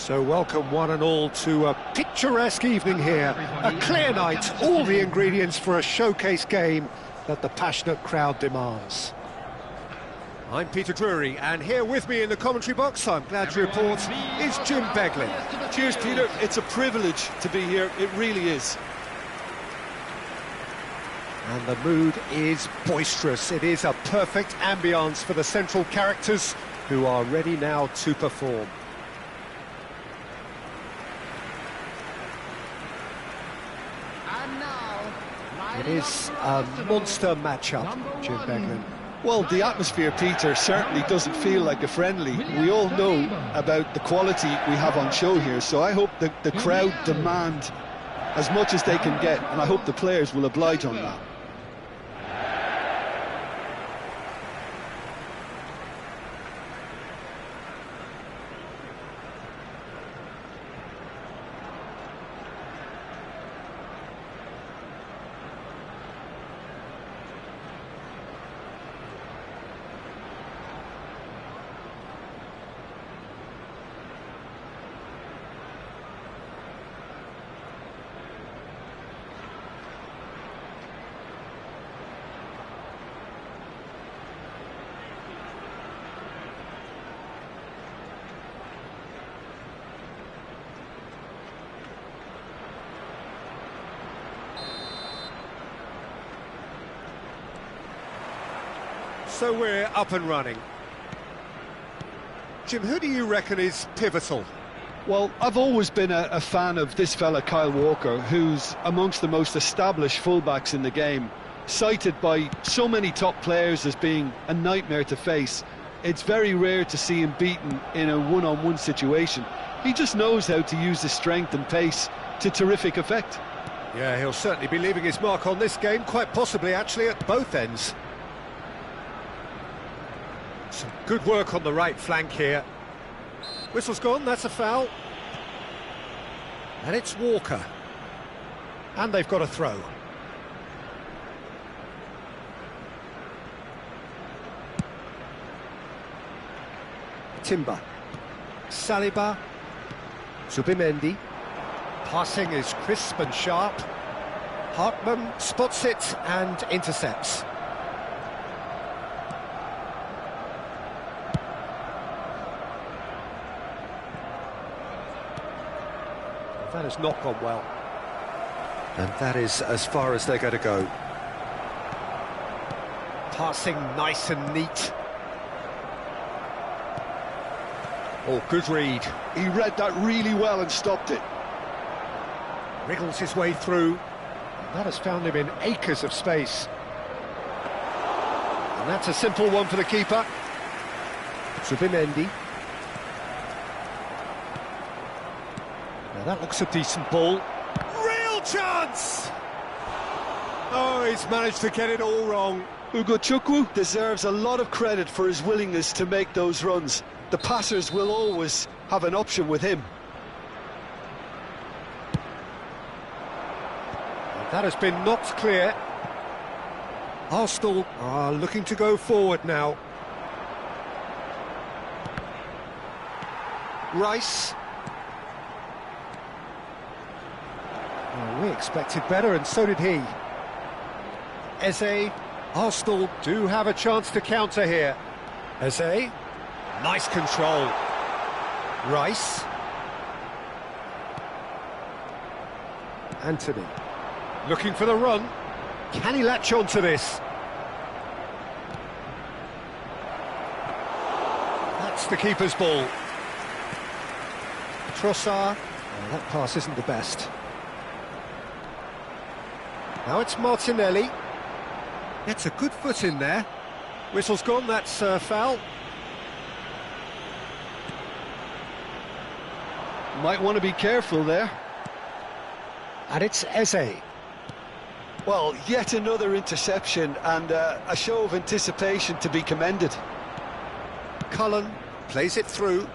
So welcome one and all to a picturesque evening here, a clear night, all the ingredients for a showcase game that the passionate crowd demands. I'm Peter Drury, and here with me in the commentary box, I'm glad to report, is Jim Beglin. Cheers, Peter. It's a privilege to be here, it really is. And the mood is boisterous. It is a perfect ambience for the central characters who are ready now to perform. It is a monster matchup, Jim Beglin. Well, the atmosphere, Peter, certainly doesn't feel like a friendly. We all know about the quality we have on show here, so I hope that the crowd demand as much as they can get, and I hope the players will oblige on that. So we're up and running. Jim, who do you reckon is pivotal? Well, I've always been a fan of this fella, Kyle Walker, who's amongst the most established fullbacks in the game, cited by so many top players as being a nightmare to face. It's very rare to see him beaten in a one-on-one situation. He just knows how to use his strength and pace to terrific effect. Yeah, he'll certainly be leaving his mark on this game, quite possibly actually at both ends. Some good work on the right flank here. Whistle's gone, that's a foul. And it's Walker. And they've got a throw. Timber. Saliba. Zubimendi. Passing is crisp and sharp. Hartman spots it and intercepts. That has not gone well. And that is as far as they're going to go. Passing nice and neat. Oh, good read. He read that really well and stopped it. Wriggles his way through. And that has found him in acres of space. And that's a simple one for the keeper. Zubimendi. Now that looks a decent ball. Real chance! Oh, he's managed to get it all wrong. Ugochukwu deserves a lot of credit for his willingness to make those runs. The passers will always have an option with him. And that has been knocked clear. Arsenal are looking to go forward now. Rice. Well, we expected better, and so did he. Eze. Arsenal do have a chance to counter here. Eze. Nice control. Rice. Anthony. Looking for the run. Can he latch on to this? That's the keeper's ball. Trossard. Oh, that pass isn't the best. Now it's Martinelli. Gets a good foot in there. Whistle's gone, that's foul. Might want to be careful there. And it's Eze. Well, yet another interception and a show of anticipation to be commended. Cullen plays it through.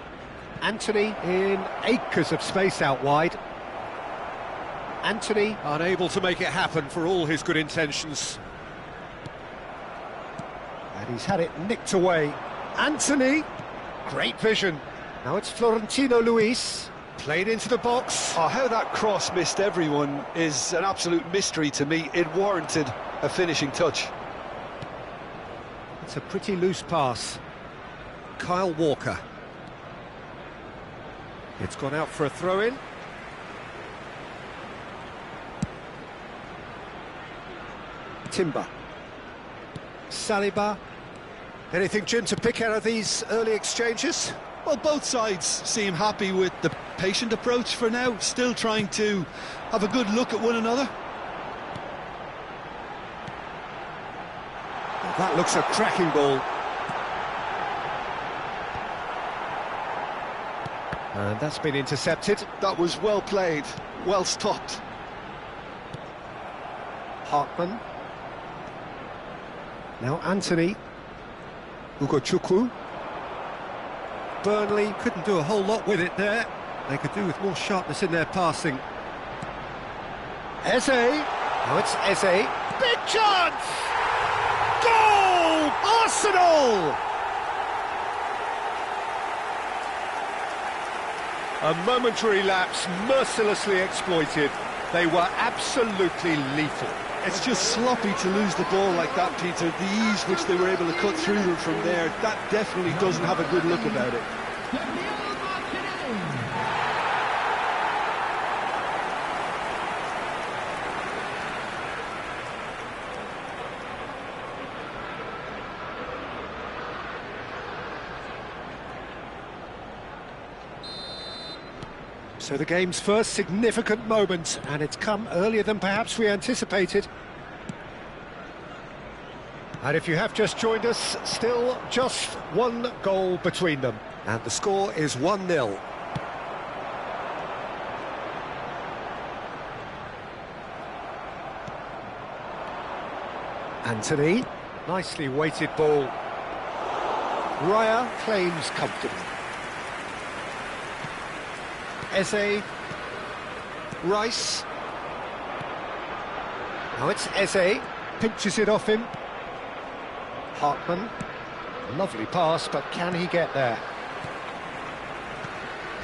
Anthony in acres of space out wide. Anthony unable to make it happen for all his good intentions. And he's had it nicked away. Anthony, great vision. Now it's Florentino Luis. Played into the box. Oh, how that cross missed everyone is an absolute mystery to me. It warranted a finishing touch. It's a pretty loose pass. Kyle Walker. It's gone out for a throw-in. Timber. Saliba. Anything, Jim, to pick out of these early exchanges? Well, both sides seem happy with the patient approach for now, still trying to have a good look at one another. That looks a cracking ball. And that's been intercepted. That was well played, well stopped. Hartman. Now Anthony. Ugochukwu. Burnley couldn't do a whole lot with it there. They could do with more sharpness in their passing. Eze. Now it's Eze. Big chance! Goal! Arsenal! A momentary lapse mercilessly exploited. They were absolutely lethal. It's just sloppy to lose the ball like that, Peter. The ease which they were able to cut through them from there, that definitely doesn't have a good look about it. So the game's first significant moment, and it's come earlier than perhaps we anticipated. And if you have just joined us, still just one goal between them. And the score is 1-0. Anthony, nicely weighted ball. Raya claims comfortably. Eze, Rice. Now it's Eze, pinches it off him. Hartman, lovely pass, but can he get there?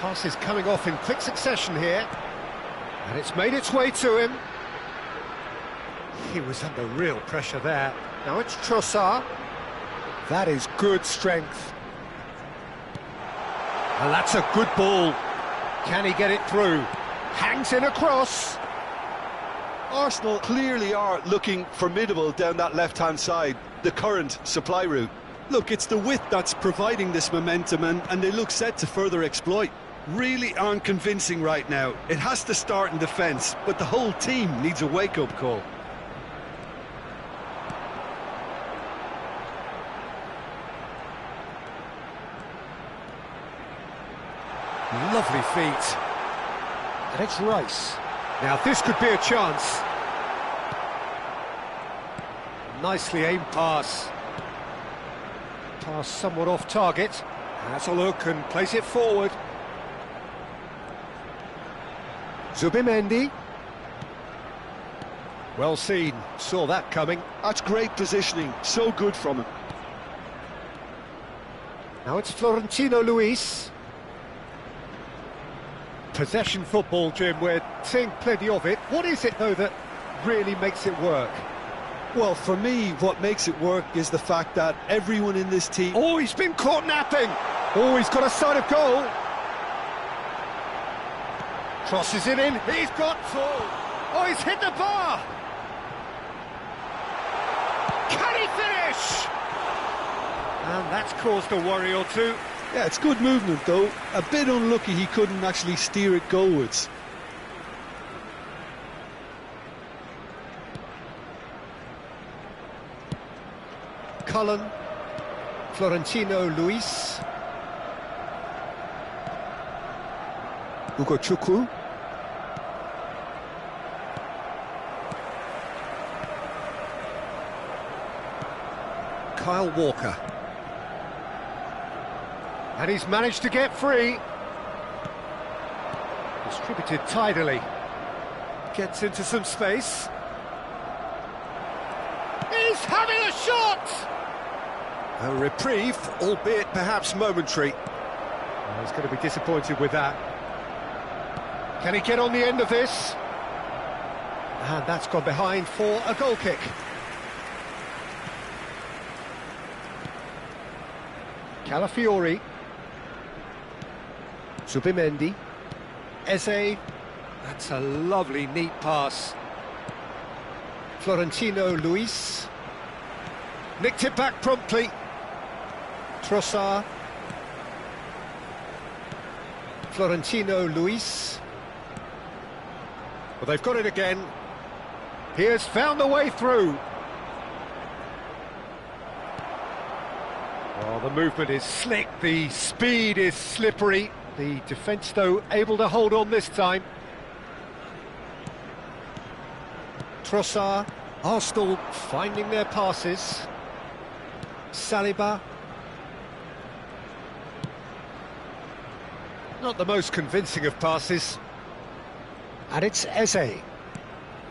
Pass is coming off in quick succession here, and it's made its way to him. He was under real pressure there. Now it's Trossard. That is good strength. And that's a good ball. Can he get it through? Hangs in across. Arsenal clearly are looking formidable down that left-hand side, the current supply route. Look, it's the width that's providing this momentum, and they look set to further exploit. Really aren't convincing right now. It has to start in defence, but the whole team needs a wake-up call. Lovely feet. And it's Rice. Now this could be a chance. Nicely aimed pass. Pass somewhat off target. Has a look and plays it forward. Zubimendi. Well seen. Saw that coming. That's great positioning. So good from him. Now it's Florentino Luis. Possession football, Jim, we're seeing plenty of it. What is it, though, that really makes it work? Well, for me, what makes it work is the fact that everyone in this team... Oh, he's been caught napping! Oh, he's got a sight of goal! Crosses it in, he's got full! Oh, he's hit the bar! Can he finish? And that's caused a worry or two. Yeah, it's good movement, though. A bit unlucky he couldn't actually steer it goalwards. Cullen, Florentino Luis, Ugochukwu, Kyle Walker. And he's managed to get free. Distributed tidily. Gets into some space. He's having a shot! A reprieve, albeit perhaps momentary. He's going to be disappointed with that. Can he get on the end of this? And that's gone behind for a goal kick. Calafiori. Zubimendi. Eze. That's a lovely, neat pass. Florentino Luis. Nicked it back promptly. Trossard. Florentino Luis. Well, they've got it again. He has found the way through. Oh, the movement is slick, the speed is slippery. The defence, though, able to hold on this time. Trossard. Arsenal finding their passes. Saliba. Not the most convincing of passes. And it's Eze.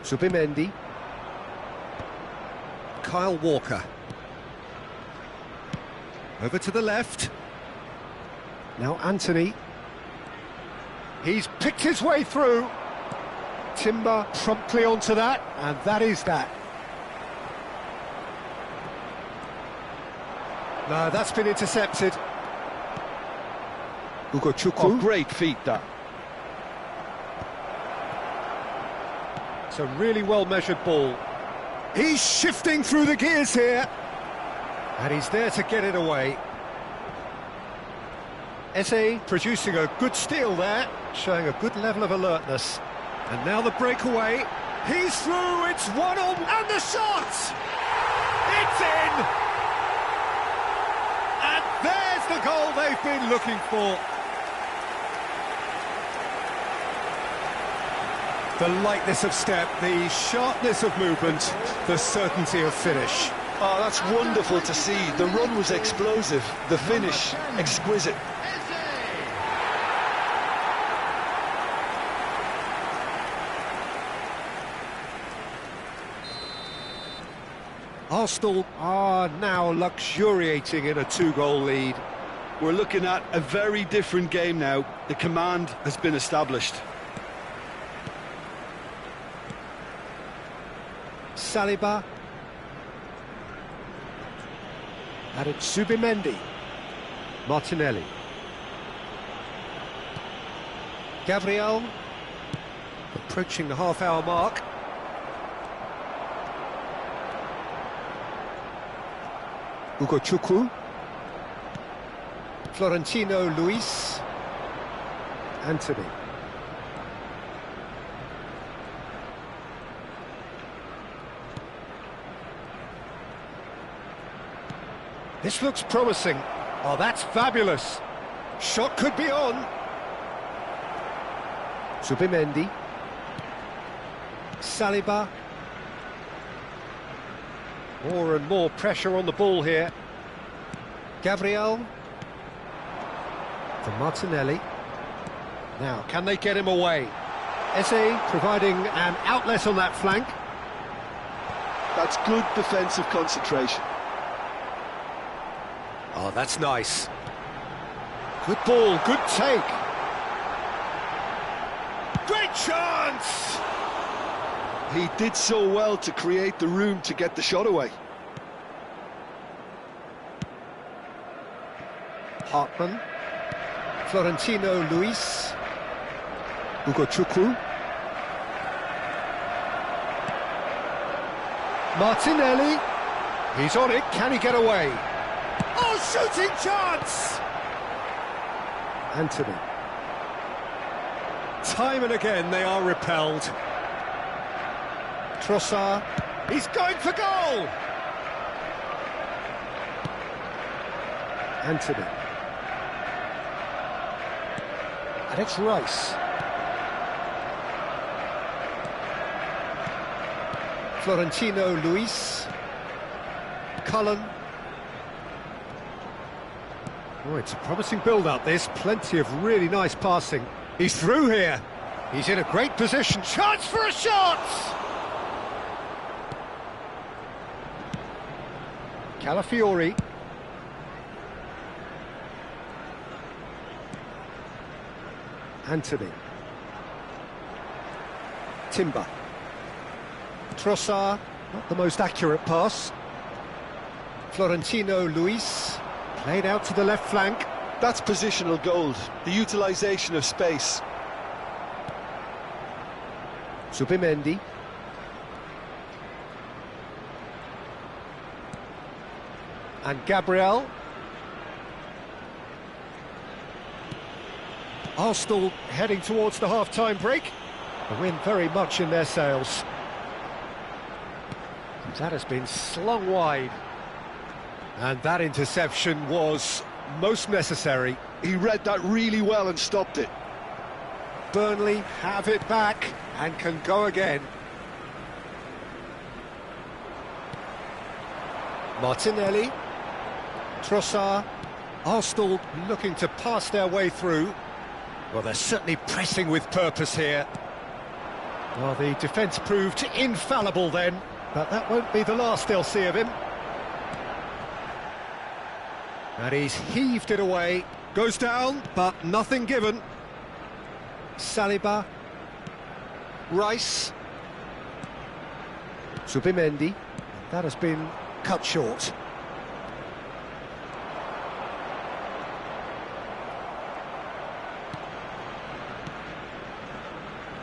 Zubimendi. Kyle Walker. Over to the left. Now Anthony. He's picked his way through. Timber promptly onto that, and that is that. No, that's been intercepted. Ugo Chukwu. Oh, great feat, that. It's a really well-measured ball. He's shifting through the gears here. And he's there to get it away. Eze producing a good steal there, showing a good level of alertness. And now the breakaway. He's through, it's 1-1, and the shot! It's in! And there's the goal they've been looking for. The lightness of step, the sharpness of movement, the certainty of finish. Oh, that's wonderful to see. The run was explosive, the finish exquisite. Arsenal are now luxuriating in a two-goal lead. We're looking at a very different game now. The command has been established. Saliba. And it's Zubimendi. Martinelli. Gabriel. Approaching the half-hour mark. Ugo Chukwu. Florentino Luis. Anthony. This looks promising. Oh, that's fabulous. Shot could be on. Zubimendi. Saliba. More and more pressure on the ball here. Gabriel. For Martinelli. Now, can they get him away? Eze providing an outlet on that flank. That's good defensive concentration. Oh, that's nice. Good ball, good take. Great chance! He did so well to create the room to get the shot away. Hartman. Florentino Luis. Ugo Chukwu. Martinelli. He's on it, can he get away? Oh, shooting chance! Anthony. Time and again they are repelled. Trossard. He's going for goal! Anthony. And it's Rice. Florentino Luis. Cullen. Oh, it's a promising build-up, this. Plenty of really nice passing. He's through here. He's in a great position. Chance for a shot! Calafiori. Anthony. Timber. Trossard, not the most accurate pass. Florentino Luis, played out to the left flank. That's positional gold, the utilisation of space. Zubimendi. And Gabriel. Arsenal heading towards the half-time break. The wind very much in their sails. That has been slung wide. And that interception was most necessary. He read that really well and stopped it. Burnley have it back and can go again. Martinelli. Trossard. Arsenal looking to pass their way through. Well, they're certainly pressing with purpose here. Well, the defence proved infallible then, but that won't be the last they'll see of him. And he's heaved it away. Goes down, but nothing given. Saliba. Rice. Zubimendi. That has been cut short.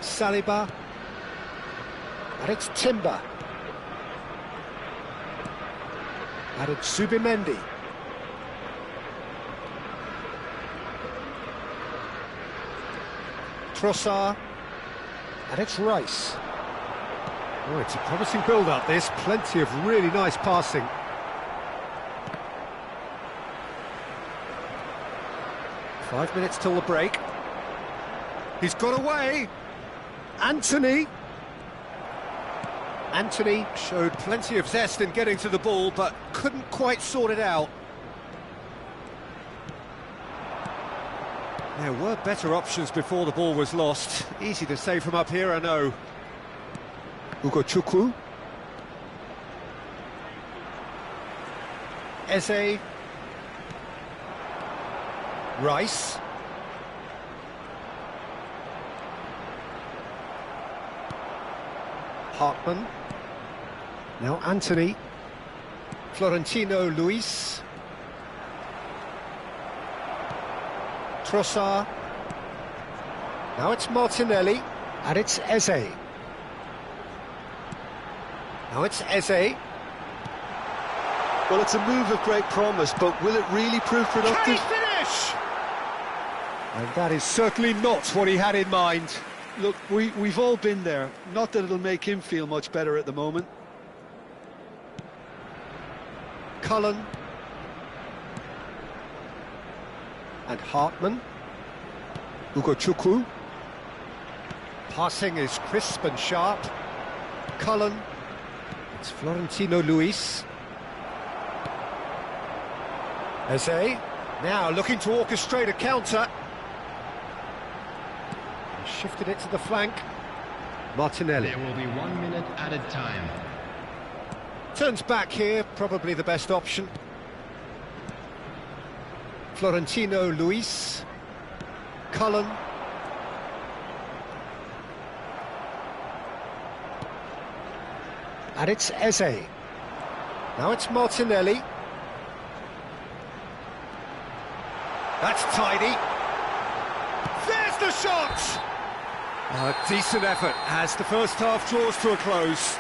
Saliba. And it's Timber. And it's Zubimendi. Trossard. And it's Rice. Oh, it's a promising build-up, this. Plenty of really nice passing. Five minutes till the break. He's got away. Anthony showed plenty of zest in getting to the ball, but couldn't quite sort it out. There were better options before the ball was lost. Easy to say from up here, I know. Chukwu. Eze. Rice. Hartman. Now Anthony. Florentino Luis. Trossard. Now it's Martinelli. And it's Eze. Now it's Eze. Well, it's a move of great promise, but will it really prove productive? Can he finish? And that is certainly not what he had in mind. Look, we've all been there. Not that it'll make him feel much better at the moment. Cullen. And Hartman. Chukwu. Passing is crisp and sharp. Cullen. It's Florentino Luis. Eze. Now looking to orchestrate a counter. Shifted it to the flank. Martinelli. There will be 1 minute added time. Turns back here, probably the best option. Florentino Luis. Cullen. And it's Eze. Now it's Martinelli. That's tidy. There's the shot! A decent effort as the first half draws to a close.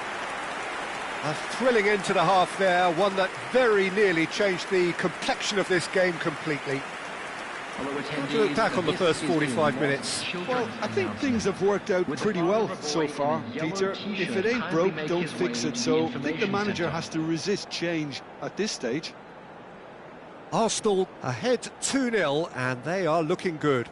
A thrilling end to the half there, one that very nearly changed the complexion of this game completely. To look back on the first 45 minutes. Well, I think things have worked out pretty well so far, Peter. If it ain't broke, don't fix it, so I think the manager has to resist change at this stage. Arsenal ahead 2-0 and they are looking good.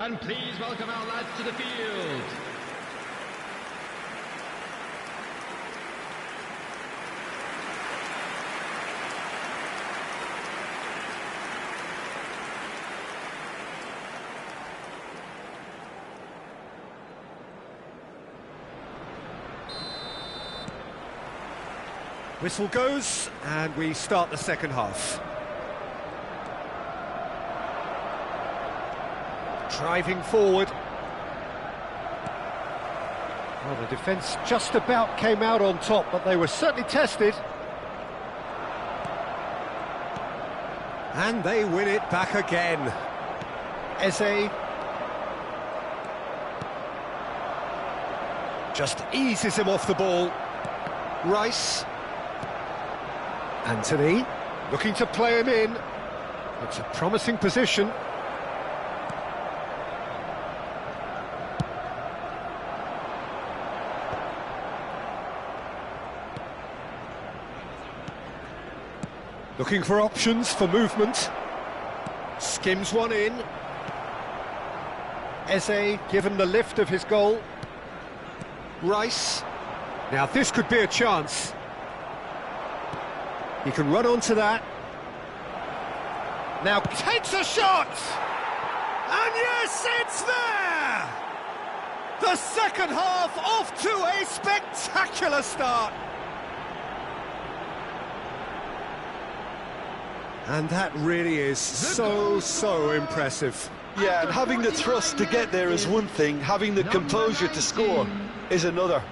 everyone, please welcome our lads to the field. Whistle goes, and we start the second half. Driving forward. Well, the defence just about came out on top, but they were certainly tested. And they win it back again. Eze. Just eases him off the ball. Rice. Anthony, looking to play him in. It's a promising position. Looking for options for movement. Skims one in. Eze given the lift of his goal. Rice. Now this could be a chance. He can run onto that. Now takes a shot! And yes, it's there! The second half off to a spectacular start. And that really is so impressive. Yeah, and having the thrust to get there is one thing, having the composure to score is another.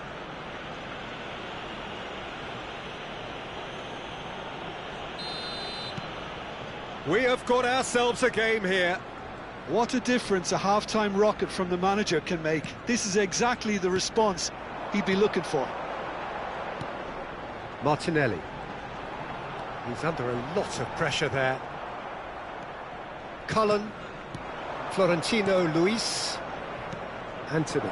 We have got ourselves a game here. What a difference a half-time rocket from the manager can make. This is exactly the response he'd be looking for. Martinelli. He's under a lot of pressure there. Cullen. Florentino Luis. Anthony.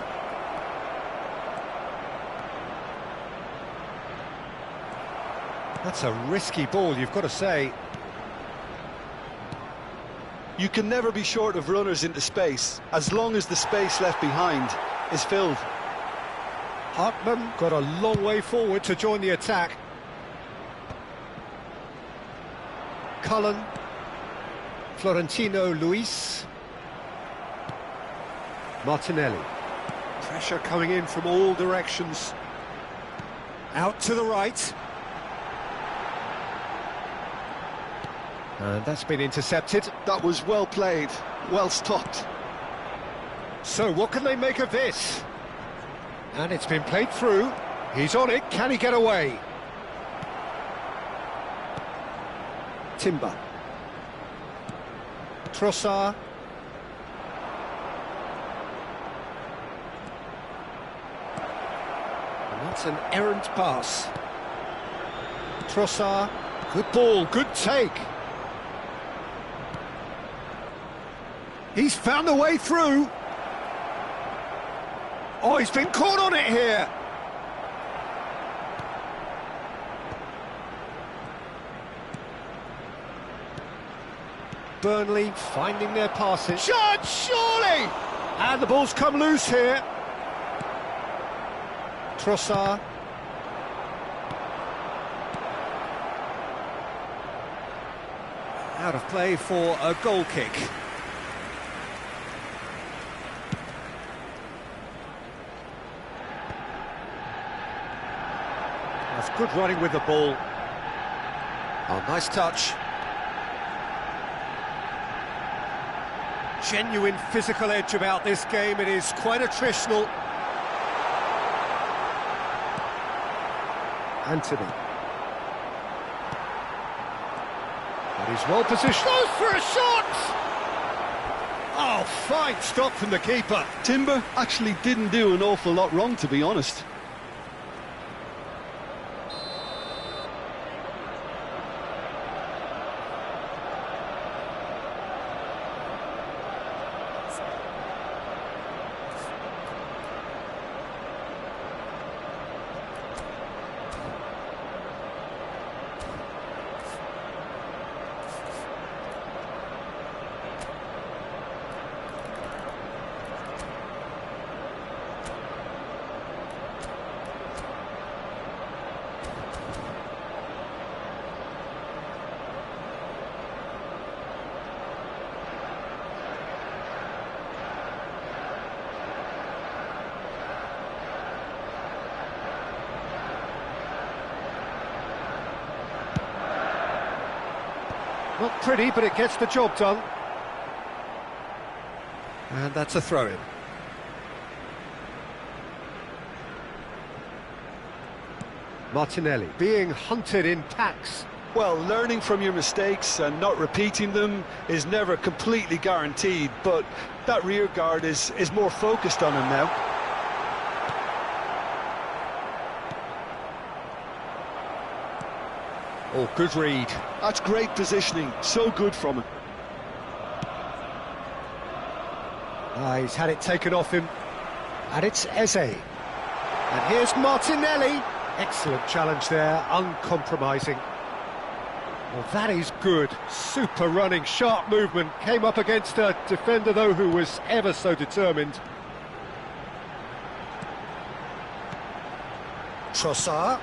That's a risky ball, you've got to say. You can never be short of runners into space, as long as the space left behind is filled. Hartman got a long way forward to join the attack. Cullen. Florentino Luis. Martinelli. Pressure coming in from all directions. Out to the right. And that's been intercepted. That was well played, well stopped. So what can they make of this? And it's been played through. He's on it. Can he get away? Timber. Trossard. And that's an errant pass. Trossard. Good ball, good take. He's found a way through. Oh, he's been caught on it here. Burnley finding their passes. Shot, surely! And the ball's come loose here. Trossard. Out of play for a goal kick. That's good running with the ball. Oh, nice touch. Genuine physical edge about this game. It is quite attritional. Anthony. But he's well positioned. Goes for a shot! Oh, fine stop from the keeper. Timber actually didn't do an awful lot wrong, to be honest. Not pretty, but it gets the job done. And that's a throw-in. Martinelli being hunted in packs. Well, learning from your mistakes and not repeating them is never completely guaranteed, but that rear guard is more focused on him now. Oh, good read. That's great positioning, so good from him. He's had it taken off him. And it's Eze. And here's Martinelli. Excellent challenge there, uncompromising. Well, that is good. Super running, sharp movement. Came up against a defender, though, who was ever so determined. Trossard.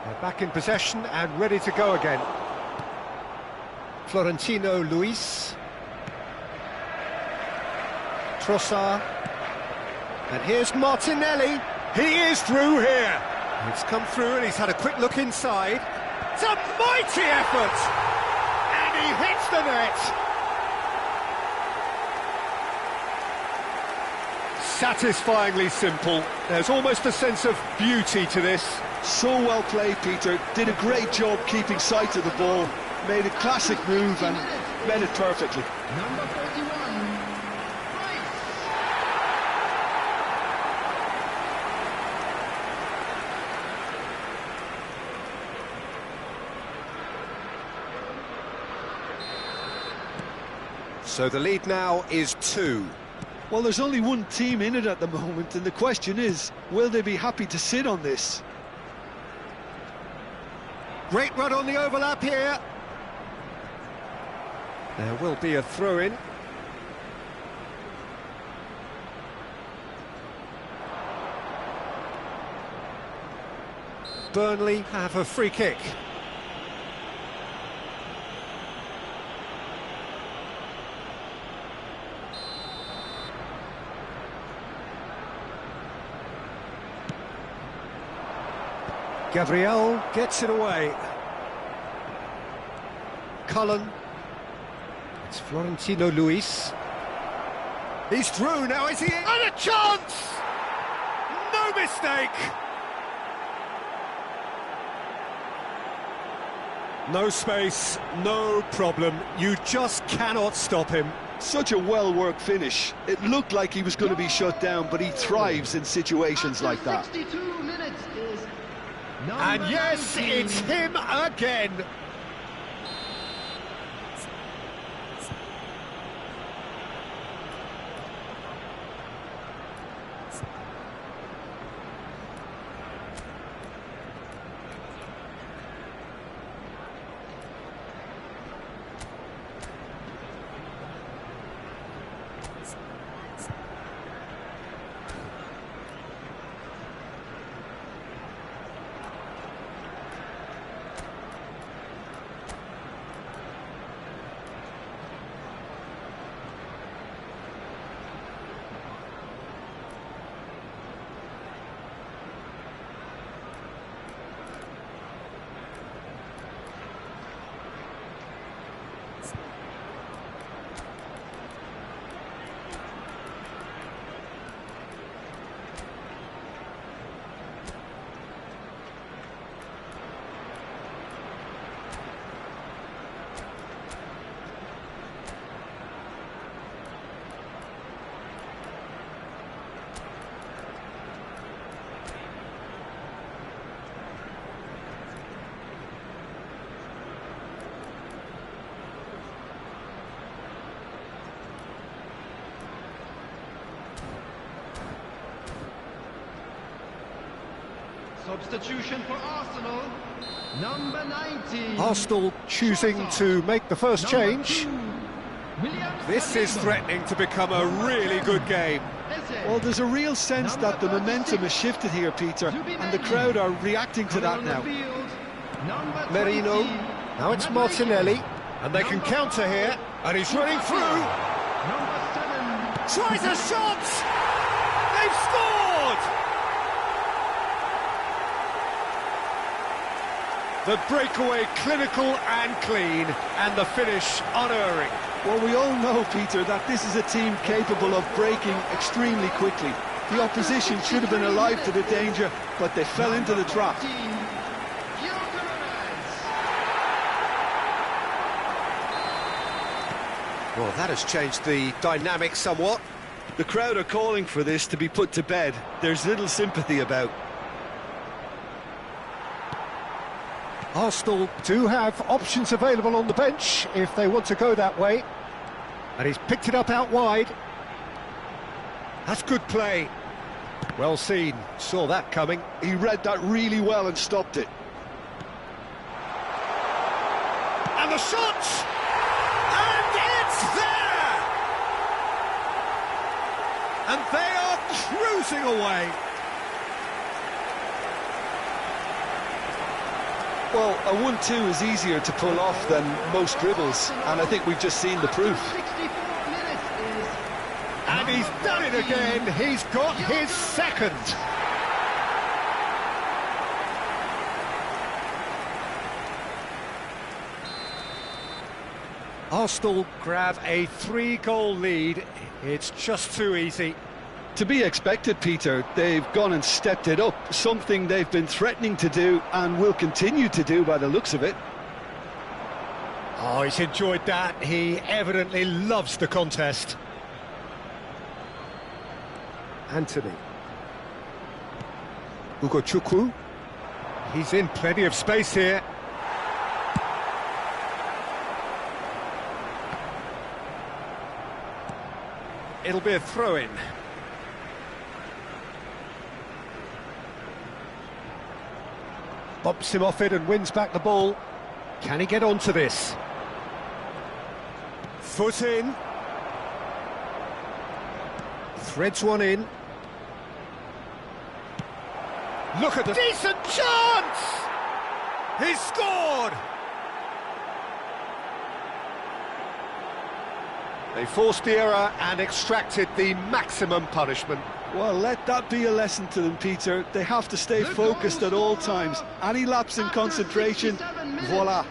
They're back in possession and ready to go again. Florentino Luis. Trossard. And here's Martinelli. He is through here. It's come through and he's had a quick look inside. It's a mighty effort! And he hits the net! Satisfyingly simple. There's almost a sense of beauty to this. So well played, Peter. Did a great job keeping sight of the ball. Made a classic move and read it perfectly. Number 41, Rice. So the lead now is 2. Well, there's only one team in it at the moment, and the question is, will they be happy to sit on this? Great run on the overlap here. There will be a throw-in. Burnley have a free kick. Gabriel gets it away. Cullen. It's Florentino Luis. He's through now, is he? And a chance! No mistake! No space, no problem. You just cannot stop him. Such a well-worked finish. It looked like he was going to be shut down, but he thrives in situations like that. 62 minutes is number And yes, 19. it's him again. Substitution for Arsenal, number 19. Arsenal choosing to make the first Number change. 2, William This is Saliba. threatening to become a really good game. Eze. Well, there's a real sense that the momentum has shifted here, Peter, and the crowd are reacting to that Coming on now. the field, number Merino, 20, now it's Madueke. Martinelli, and they can counter here, and he's running through, Number 7, tries a shot, they've scored! The breakaway clinical and clean, and the finish unerring. Well, we all know, Peter, that this is a team capable of breaking extremely quickly. The opposition should have been alive to the danger, but they fell into the trap. Well, that has changed the dynamic somewhat. The crowd are calling for this to be put to bed. There's little sympathy about. Arsenal do have options available on the bench if they want to go that way. And he's picked it up out wide. That's good play. Well seen, saw that coming. He read that really well and stopped it. And the shot! And it's there! And they are cruising away. Well, a 1-2 is easier to pull off than most dribbles, and I think we've just seen the proof. 64 minutes is... And he's done it again, he's got his second. Arsenal grab a 3-goal lead, it's just too easy. To be expected, Peter. They've gone and stepped it up, something they've been threatening to do and will continue to do by the looks of it. Oh, he's enjoyed that. He evidently loves the contest. Anthony. Ugochukwu. He's in plenty of space here. It'll be a throw-in. Bumps him off it and wins back the ball. Can he get onto this? Foot in. Threads one in. Look at the... Decent chance! He's scored! They forced the error and extracted the maximum punishment. Well, let that be a lesson to them, Peter. They have to stay focused at all times. Any lapse in concentration, voila.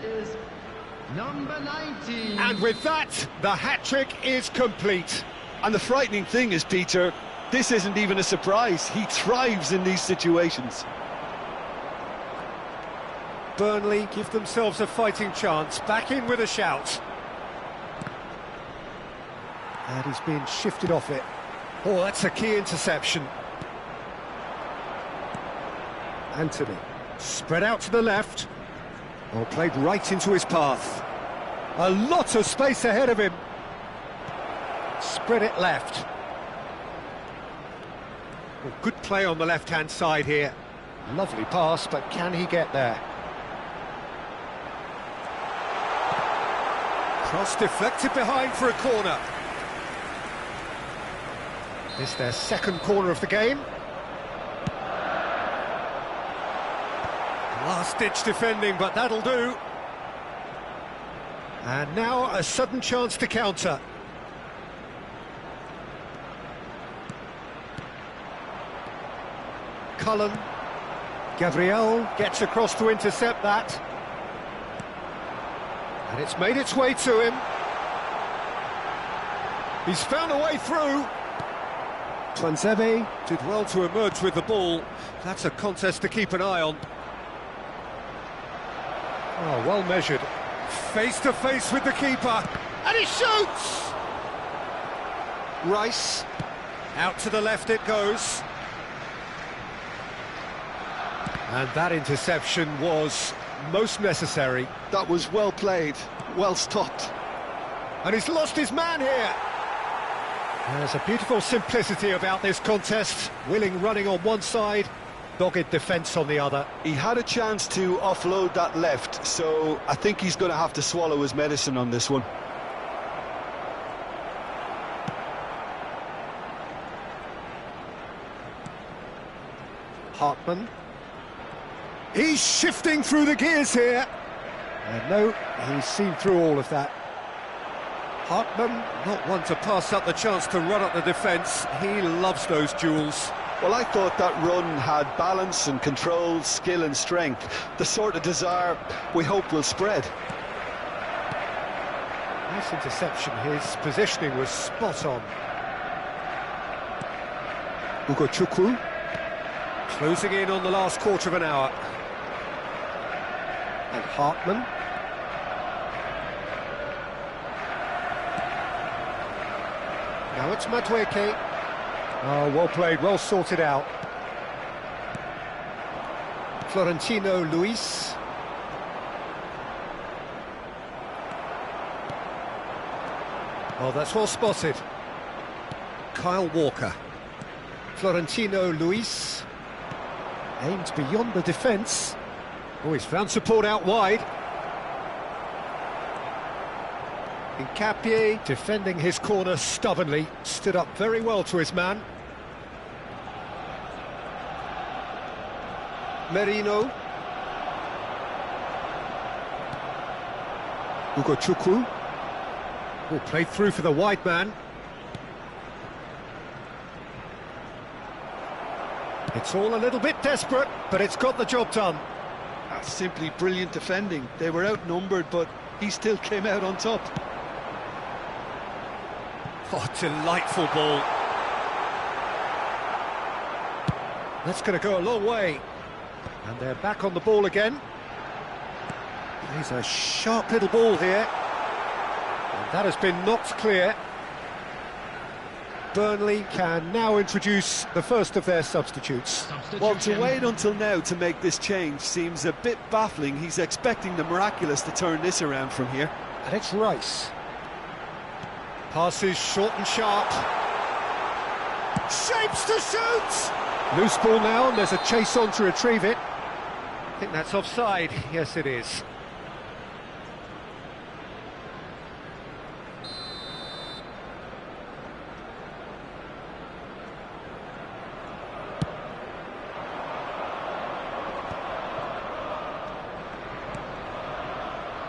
Number 19. And with that, the hat-trick is complete. And the frightening thing is, Peter, this isn't even a surprise. He thrives in these situations. Burnley give themselves a fighting chance. Back in with a shout. And he's been shifted off it. Oh, that's a key interception. Anthony, spread out to the left. Oh, played right into his path. A lot of space ahead of him. Spread it left. Well, good play on the left-hand side here. Lovely pass, but can he get there? Cross deflected behind for a corner. It's their second corner of the game. Last-ditch defending, but that'll do. And now a sudden chance to counter. Cullen. Gabriel gets across to intercept that. And it's made its way to him. He's found a way through. Twanzebe did well to emerge with the ball. That's a contest to keep an eye on. Oh, well measured. Face to face with the keeper. And he shoots! Rice. Out to the left it goes. And that interception was most necessary. That was well played, well stopped. And he's lost his man here. There's a beautiful simplicity about this contest. Willing running on one side, dogged defence on the other. He had a chance to offload that left, so I think he's going to have to swallow his medicine on this one. Hartman. He's shifting through the gears here. And no, he's seen through all of that. Hartman, not one to pass up the chance to run up the defence. He loves those duels. Well, I thought that run had balance and control, skill and strength. The sort of desire we hope will spread. Nice interception. His positioning was spot on. Ugo Chukwu. Closing in on the last quarter of an hour. And Hartman. Now it's Madueke. Oh, well played, well sorted out. Florentino Luis. Oh, that's well spotted. Kyle Walker. Florentino Luis. Aimed beyond the defence. Oh, he's found support out wide. Nkapie defending his corner stubbornly, stood up very well to his man. Merino. Ugo Chukwu. Oh, played through for the wide man. It's all a little bit desperate, but it's got the job done. That's simply brilliant defending. They were outnumbered, but he still came out on top. Oh, delightful ball. That's going to go a long way. And they're back on the ball again. Plays a sharp little ball here. And that has been knocked clear. Burnley can now introduce the first of their substitutes. Well, to wait until now to make this change seems a bit baffling. He's expecting the miraculous to turn this around from here. And it's Rice. Passes short and sharp. Shapes to shoot! Loose ball now, and there's a chase on to retrieve it. I think that's offside. Yes, it is.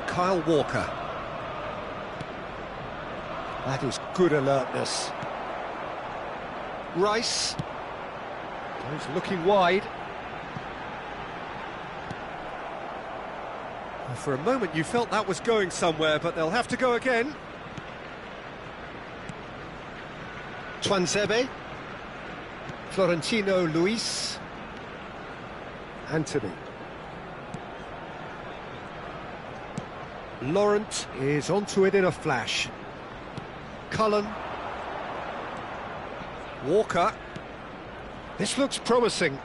Kyle Walker. That is good alertness. Rice. He's looking wide. Well, for a moment you felt that was going somewhere, but they'll have to go again. Twanzebe. Florentino Luis. Anthony. Laurent is onto it in a flash. Cullen. Walker. This looks promising.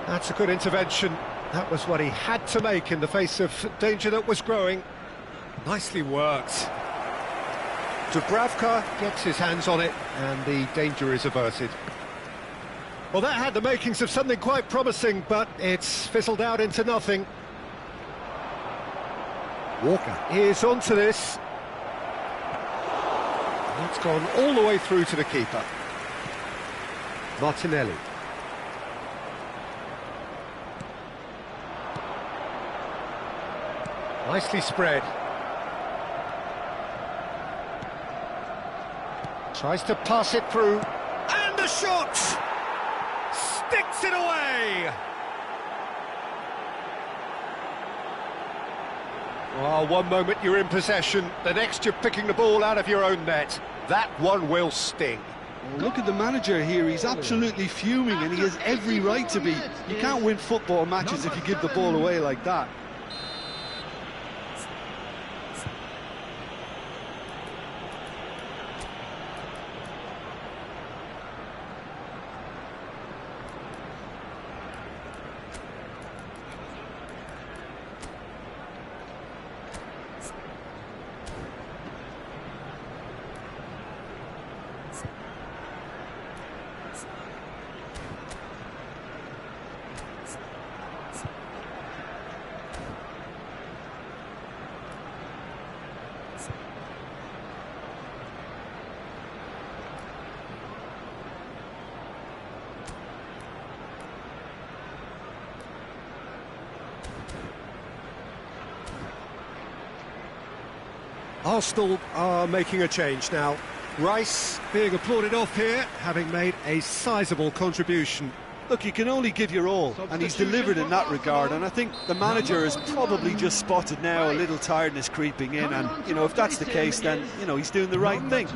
That's a good intervention. That was what he had to make in the face of danger that was growing. Nicely worked. Dubravka gets his hands on it and the danger is averted. Well, that had the makings of something quite promising, but it's fizzled out into nothing. Walker is onto this. It's gone all the way through to the keeper. Martinelli. Nicely spread. Tries to pass it through. And the shot! Sticks it away! Well, one moment you're in possession, the next you're picking the ball out of your own net. That one will sting. Well, look at the manager here, he's absolutely fuming and he has every right to be. You can't win football matches if you give the ball away like that. Arsenal are making a change now. Rice being applauded off here, having made a sizable contribution. Look, you can only give your all, and he's delivered in that regard, and I think the manager has probably just spotted now a little tiredness creeping in, and, you know, if that's the case, then, you know, he's doing the right thing.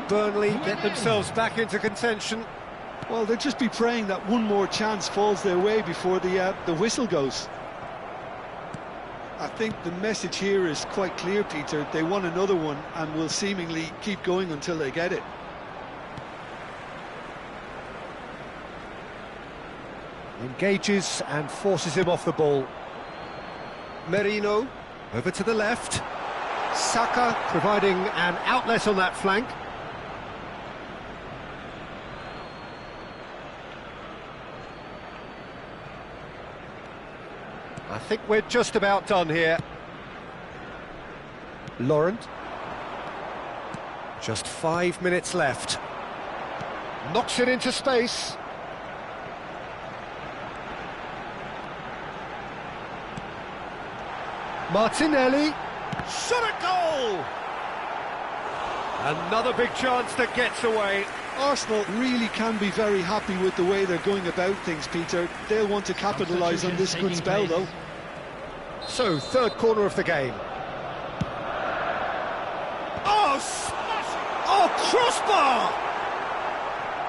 Burnley get themselves back into contention. Well, they'll just be praying that one more chance falls their way before the whistle goes. I think the message here is quite clear, Peter. They want another one and will seemingly keep going until they get it. Engages and forces him off the ball. Merino over to the left. Saka providing an outlet on that flank. I think we're just about done here. Laurent. Just 5 minutes left. Knocks it into space. Martinelli. Shot a goal! Another big chance that gets away. Arsenal really can be very happy with the way they're going about things, Peter. They'll want to capitalise on this good spell, though. So, third corner of the game. Oh, smashing! Oh, crossbar!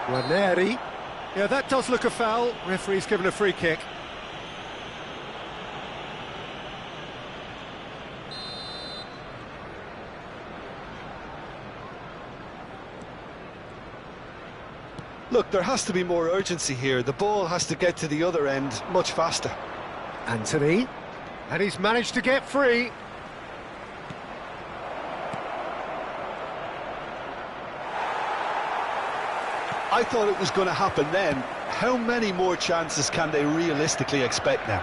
Guarneri. Yeah, that does look a foul. Referee's given a free kick. Look, there has to be more urgency here. The ball has to get to the other end much faster. Anthony. And he's managed to get free. I thought it was going to happen then. How many more chances can they realistically expect now?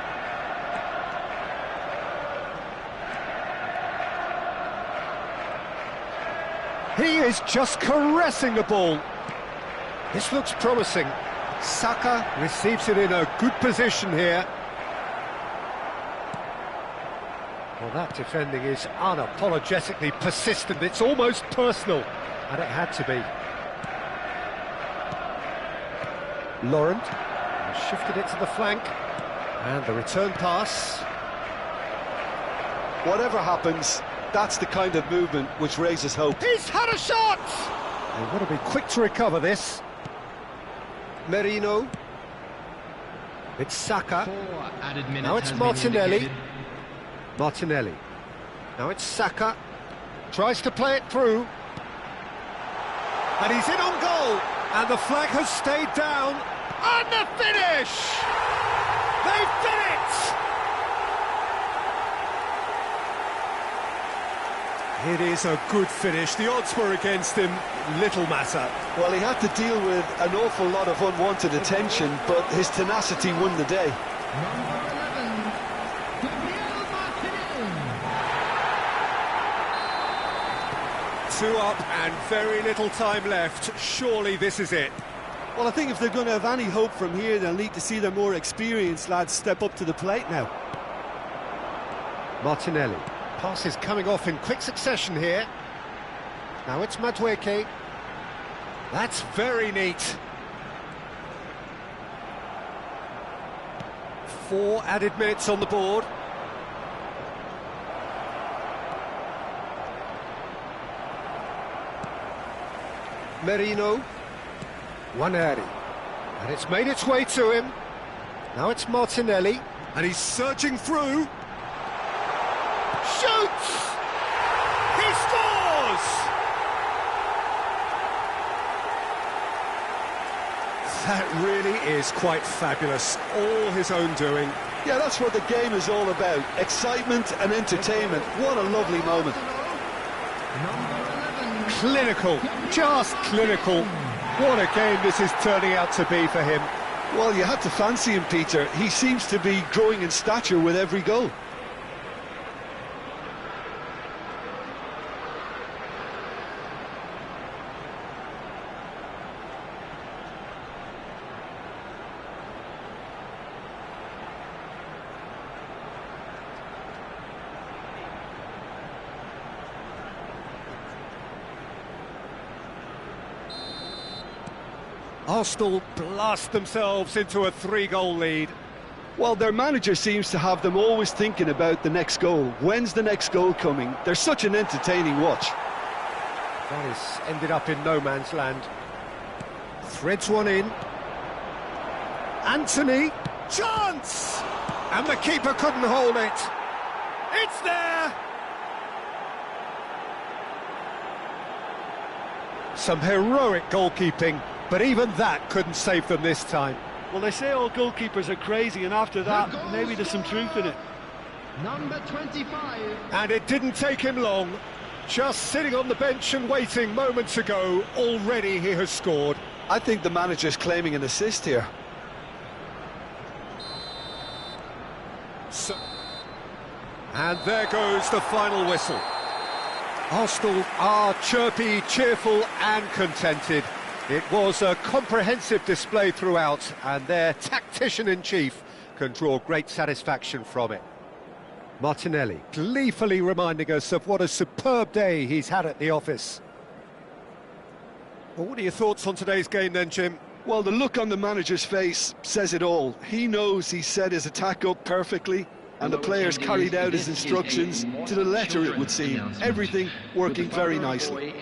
He is just caressing the ball. This looks promising. Saka receives it in a good position here. Well, that defending is unapologetically persistent. It's almost personal, and it had to be. Laurent has shifted it to the flank, and the return pass. Whatever happens, that's the kind of movement which raises hope. He's had a shot! They've got to be quick to recover this. Merino. It's Saka. Now it's Martinelli. Martinelli. Now it's Saka. Tries to play it through. And he's in on goal. And the flag has stayed down. And the finish! They've done it! It is a good finish. The odds were against him. Little matter. Well, he had to deal with an awful lot of unwanted attention, but his tenacity won the day. Two up and very little time left. Surely this is it. Well, I think if they're going to have any hope from here, they'll need to see their more experienced lads step up to the plate now. Martinelli. Pass is coming off in quick succession here. Now it's Madueke. That's very neat. 4 added minutes on the board. Merino. Guarneri. And it's made its way to him. Now it's Martinelli. And he's surging through. Shoots! He scores! That really is quite fabulous. All his own doing. Yeah, that's what the game is all about. Excitement and entertainment. What a lovely moment. Clinical, just clinical. What a game this is turning out to be for him. Well, you had to fancy him, Peter. He seems to be growing in stature with every goal. Arsenal blast themselves into a 3-goal lead. Well, their manager seems to have them always thinking about the next goal. When's the next goal coming? They're such an entertaining watch. That has ended up in no man's land. Threads one in. Anthony, chance! And the keeper couldn't hold it. It's there! Some heroic goalkeeping, but even that couldn't save them this time. Well, they say all goalkeepers are crazy, and after that, maybe there's some truth in it. Number 25. And it didn't take him long. Just sitting on the bench and waiting moments ago, already he has scored. I think the manager's claiming an assist here. And there goes the final whistle. Arsenal are chirpy, cheerful and contented. It was a comprehensive display throughout, and their tactician-in-chief can draw great satisfaction from it. Martinelli gleefully reminding us of what a superb day he's had at the office. Well, what are your thoughts on today's game then, Jim? Well, the look on the manager's face says it all. He knows he set his attack up perfectly, and the players carried out his instructions to the letter, it would seem. Everything working very nicely.